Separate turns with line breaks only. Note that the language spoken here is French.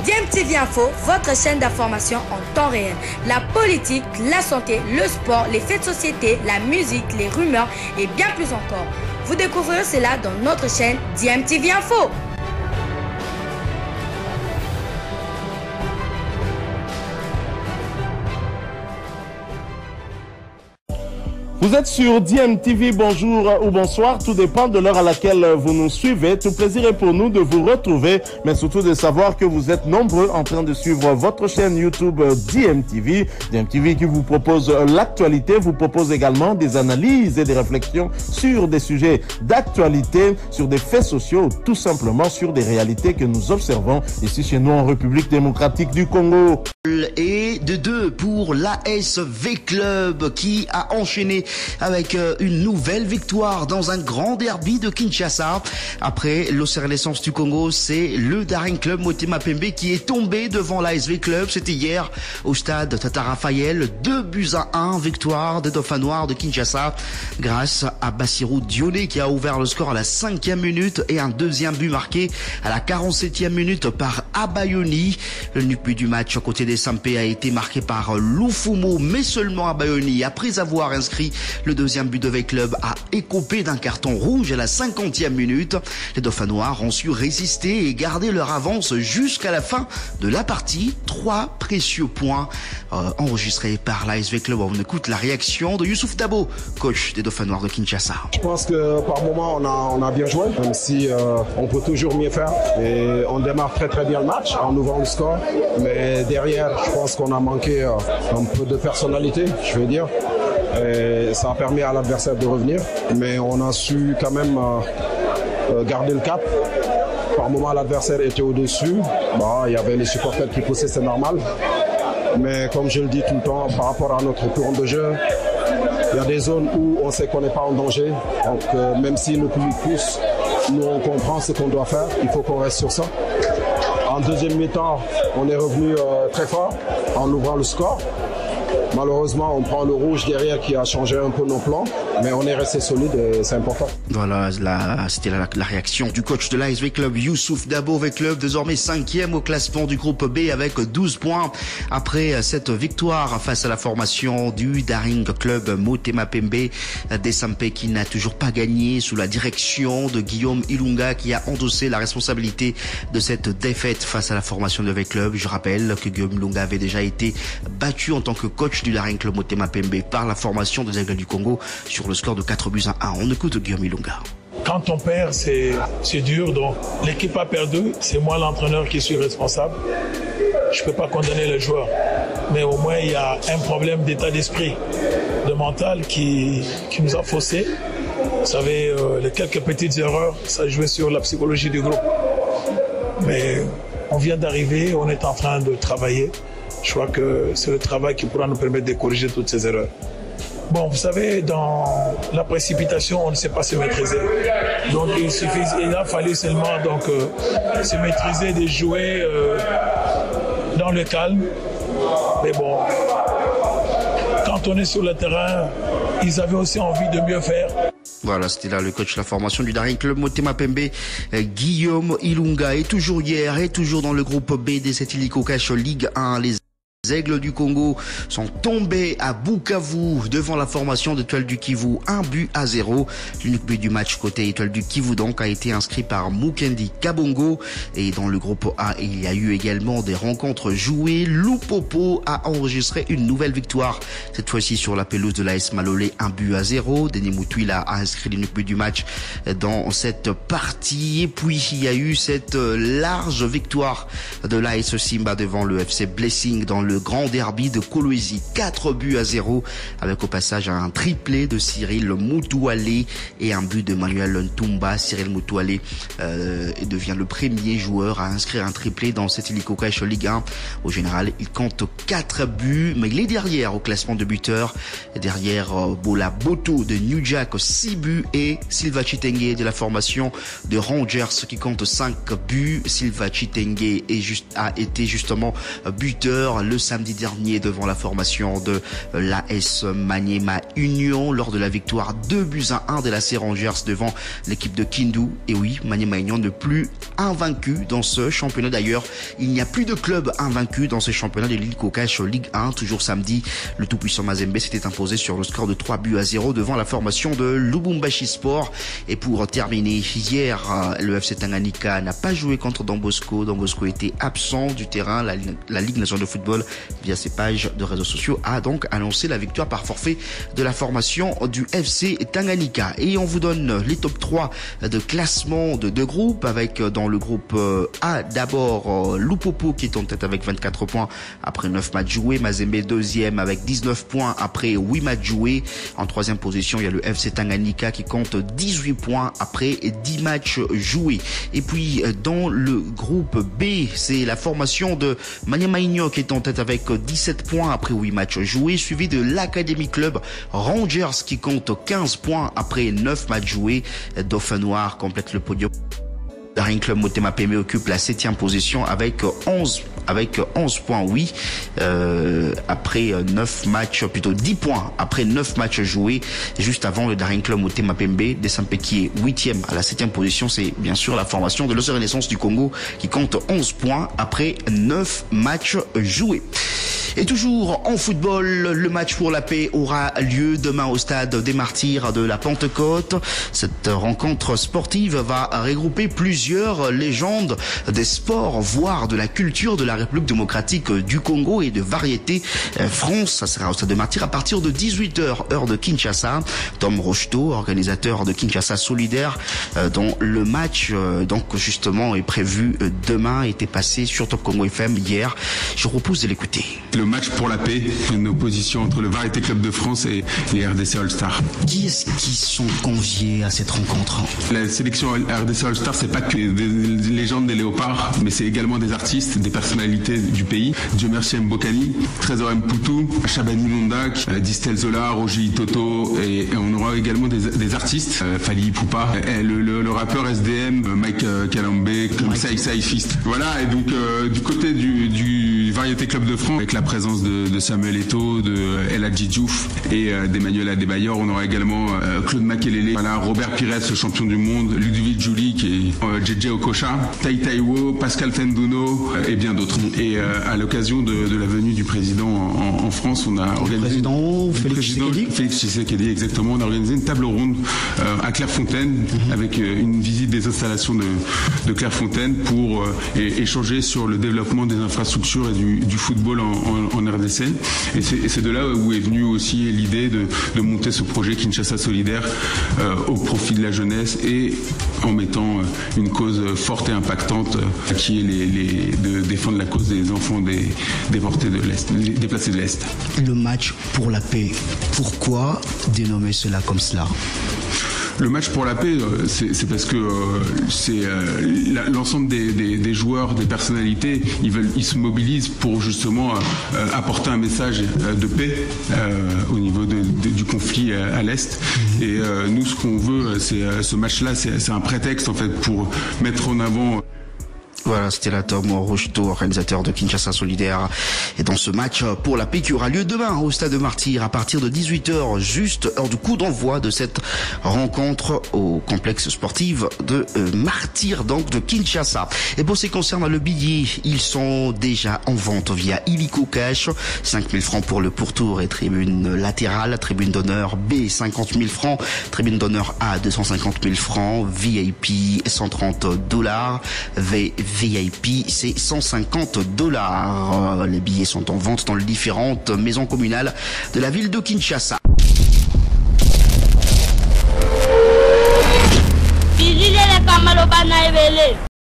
DMTV Info, votre chaîne d'information en temps réel. La politique, la santé, le sport, les faits de société, la musique, les rumeurs et bien plus encore. Vous découvrirez cela dans notre chaîne DMTV Info.
Vous êtes sur DMTV, bonjour ou bonsoir, tout dépend de l'heure à laquelle vous nous suivez. Tout plaisir est pour nous de vous retrouver, mais surtout de savoir que vous êtes nombreux en train de suivre votre chaîne YouTube DMTV. DMTV qui vous propose l'actualité, vous propose également des analyses et des réflexions sur des sujets d'actualité, sur des faits sociaux, tout simplement sur des réalités que nous observons ici chez nous en République démocratique du Congo.
Et de 2 pour l'ASV Club qui a enchaîné avec une nouvelle victoire dans un grand derby de Kinshasa. Après l'Océrénaissance du Congo, c'est le Daring Club Motema Pembe qui est tombé devant l'ASV Club. C'était hier au stade Tata Raphaël. 2-1, victoire des Dauphins Noirs de Kinshasa grâce à Bassirou Dioné qui a ouvert le score à la 5e minute et un deuxième but marqué à la 47e minute par Abayoni. Le but du match aux côtés des Sampé a été marqué par Lufumo, mais seulement Abayoni, après avoir inscrit le deuxième but de V-Club, a écopé d'un carton rouge à la 50e minute. Les Dauphins Noirs ont su résister et garder leur avance jusqu'à la fin de la partie. 3 précieux points enregistrés par l'ASV Club. On écoute la réaction de Youssouf Dabo, coach des Dauphins Noirs de Kinshasa.
Je pense que par moment on a bien joué, même si on peut toujours mieux faire. Et on démarre très bien le match en ouvrant le score, mais derrière je pense qu'on a manqué un peu de personnalité, je veux dire. Et ça a permis à l'adversaire de revenir, mais on a su quand même garder le cap. Par moment, l'adversaire était au-dessus. Il y avait les supporters qui poussaient, c'est normal. Mais comme je le dis tout le temps, par rapport à notre courant de jeu, il y a des zones où on sait qu'on n'est pas en danger. Donc même si le public pousse, nous on comprend ce qu'on doit faire. Il faut qu'on reste sur ça. En deuxième mi-temps, on est revenu très fort en ouvrant le score. Malheureusement, on prend le rouge derrière qui a changé un peu nos plans, mais on est resté solide et c'est important.
Voilà, c'était la réaction du coach de l'ASV Club, Youssouf Dabo. V-Club désormais 5e au classement du groupe B avec 12 points. Après cette victoire face à la formation du Daring Club Motema Pembe, des Sampé qui n'a toujours pas gagné sous la direction de Guillaume Ilunga qui a endossé la responsabilité de cette défaite face à la formation de V-Club. Je rappelle que Guillaume Ilunga avait déjà été battu en tant que coach du Daring Club Motema Pembe par la formation des Aigles du Congo sur le score de 4-1. On écoute Guillaume Ilunga.
Quand on perd, c'est dur. Donc l'équipe a perdu. C'est moi l'entraîneur qui suis responsable. Je ne peux pas condamner les joueurs. Mais au moins, il y a un problème d'état d'esprit, de mental qui nous a faussés. Vous savez, les quelques petites erreurs, ça jouait sur la psychologie du groupe. Mais on vient d'arriver, on est en train de travailler. Je crois que c'est le travail qui pourra nous permettre de corriger toutes ces erreurs. Bon, vous savez, dans la précipitation, on ne sait pas se maîtriser. Donc, il a fallu seulement se maîtriser, de jouer dans le calme. Mais bon, quand on est sur le terrain, ils avaient aussi envie de mieux faire.
Voilà, c'était là le coach de la formation du Daring Club Motema Pembe, Guillaume Ilunga. Et toujours hier, et toujours dans le groupe B de cette Illico Cash Ligue 1, les Aigles du Congo sont tombés à Bukavu devant la formation d'Étoile du Kivu, 1-0. L'unique but du match côté Étoile du Kivu donc a été inscrit par Mukendi Kabongo. Et dans le groupe A, il y a eu également des rencontres jouées. Lupopo a enregistré une nouvelle victoire, cette fois-ci sur la pelouse de l'AS Malolé, 1-0. Denis Mutuila a inscrit l'unique but du match dans cette partie. Et puis il y a eu cette large victoire de l'AS Simba devant le FC Blessing dans le grand derby de Kolwezi, 4-0, avec au passage un triplé de Cyril Moutoualé et un but de Manuel Ntumba. Cyril Moutoualé devient le premier joueur à inscrire un triplé dans cette Illico Cash Ligue 1. Au général, il compte 4 buts, mais il est derrière au classement de buteurs, derrière Bola Boto de New Jack, 6 buts, et Silva Chitenge de la formation de Rangers qui compte 5 buts. Silva Chitenge a été justement buteur. Le samedi dernier devant la formation de l'AS Maniema Union lors de la victoire 2-1 de la C Rangers devant l'équipe de Kindu. Et oui, Maniema Union ne plus invaincu dans ce championnat. D'ailleurs, il n'y a plus de club invaincu dans ce championnat de l'Illico Cash Ligue 1. Toujours samedi, le tout-puissant Mazembe s'était imposé sur le score de 3-0 devant la formation de Lubumbashi Sport. Et pour terminer, hier, le FC Tanganyika n'a pas joué contre Don Bosco. Don Bosco était absent du terrain. La Ligue nationale de football, via ses pages de réseaux sociaux, a donc annoncé la victoire par forfait de la formation du FC Tanganyika. Et on vous donne les top 3 de classement de deux groupes, avec dans le groupe A d'abord Lupopo qui est en tête avec 24 points après 9 matchs joués. Mazembe deuxième avec 19 points après 8 matchs joués. En troisième position, il y a le FC Tanganyika qui compte 18 points après 10 matchs joués. Et puis dans le groupe B, c'est la formation de Maniema Union qui est en tête avec 17 points après 8 matchs joués, suivi de l'Academy Club Rangers qui compte 15 points après 9 matchs joués. Dauphin Noir complète le podium. Daring Club Motema Pembe occupe la 7e position avec 11 points, oui, après 9 matchs, plutôt 10 points après 9 matchs joués. Juste avant le Daring Club Motema Pembe, Desampe qui est 8e à la 7e position, c'est bien sûr la formation de l'Os Renaissance du Congo qui compte 11 points après 9 matchs joués. Et toujours en football, le match pour la paix aura lieu demain au stade des Martyrs de la Pentecôte. Cette rencontre sportive va regrouper plusieurs légendes des sports, voire de la culture de la République démocratique du Congo et de variété France. Ça sera au stade des Martyrs à partir de 18h, heure de Kinshasa. Tom Rocheteau, organisateur de Kinshasa Solidaire, dont le match donc justement est prévu demain, était passé sur Top Congo FM hier. Je vous propose de l'écouter.
Le match pour la paix, une opposition entre le Variété Club de France et les RDC All-Star.
Qui est-ce qui sont conviés à cette rencontre?
La sélection RDC All-Star, c'est pas que des légendes des léopards, mais c'est également des artistes, des personnalités du pays. Dieu merci Mbokani, Trésor Mpoutou, Chabani Mondak, Distel Zola, Roger Itoto, et on aura également des artistes, Fali Ipupa, le rappeur SDM, Mike Kalambe, Sai Fist. Voilà, et donc du côté du Variété Club de France, avec la présence de Samuel Eto'o, de El Hadji Diouf et d'Emmanuel Adebayor, on aura également Claude Makelele, voilà, Robert Pires, le champion du monde, Ludovic Julie qui est JJ Okocha, Tai Taiwo, Pascal Fenduno et bien d'autres. Et à l'occasion de la venue du président en France, on a organisé Félix Tshisekedi, exactement, on a organisé une table ronde à Clairefontaine avec une visite des installations de Clairefontaine pour échanger sur le développement des infrastructures et du football en RDC. Et c'est de là où est venue aussi l'idée de monter ce projet Kinshasa Solidaire au profit de la jeunesse et en mettant une cause forte et impactante qui est de défendre la cause des enfants déportés de l'Est, déplacés de l'Est.
Le match pour la paix, pourquoi dénommer cela comme cela?
Le match pour la paix, c'est parce que c'est l'ensemble des joueurs, des personnalités, ils se mobilisent pour justement apporter un message de paix au niveau du conflit à l'Est. Et nous, ce qu'on veut, c'est ce match-là, c'est un prétexte en fait pour mettre en avant.
Voilà, c'était là Tom Rocheteau, organisateur de Kinshasa Solidaire. Et dans ce match pour la paix qui aura lieu demain au stade de Martyrs à partir de 18h, juste heure du coup d'envoi de cette rencontre au complexe sportif de Martyrs, donc de Kinshasa. Et pour ce qui concerne le billet, ils sont déjà en vente via Illico Cash. 5 000 francs pour le pourtour et tribune latérale, tribune d'honneur B 50 000 francs, tribune d'honneur A 250 000 francs, VIP $130, VIP, c'est $150. Les billets sont en vente dans les différentes maisons communales de la ville de Kinshasa.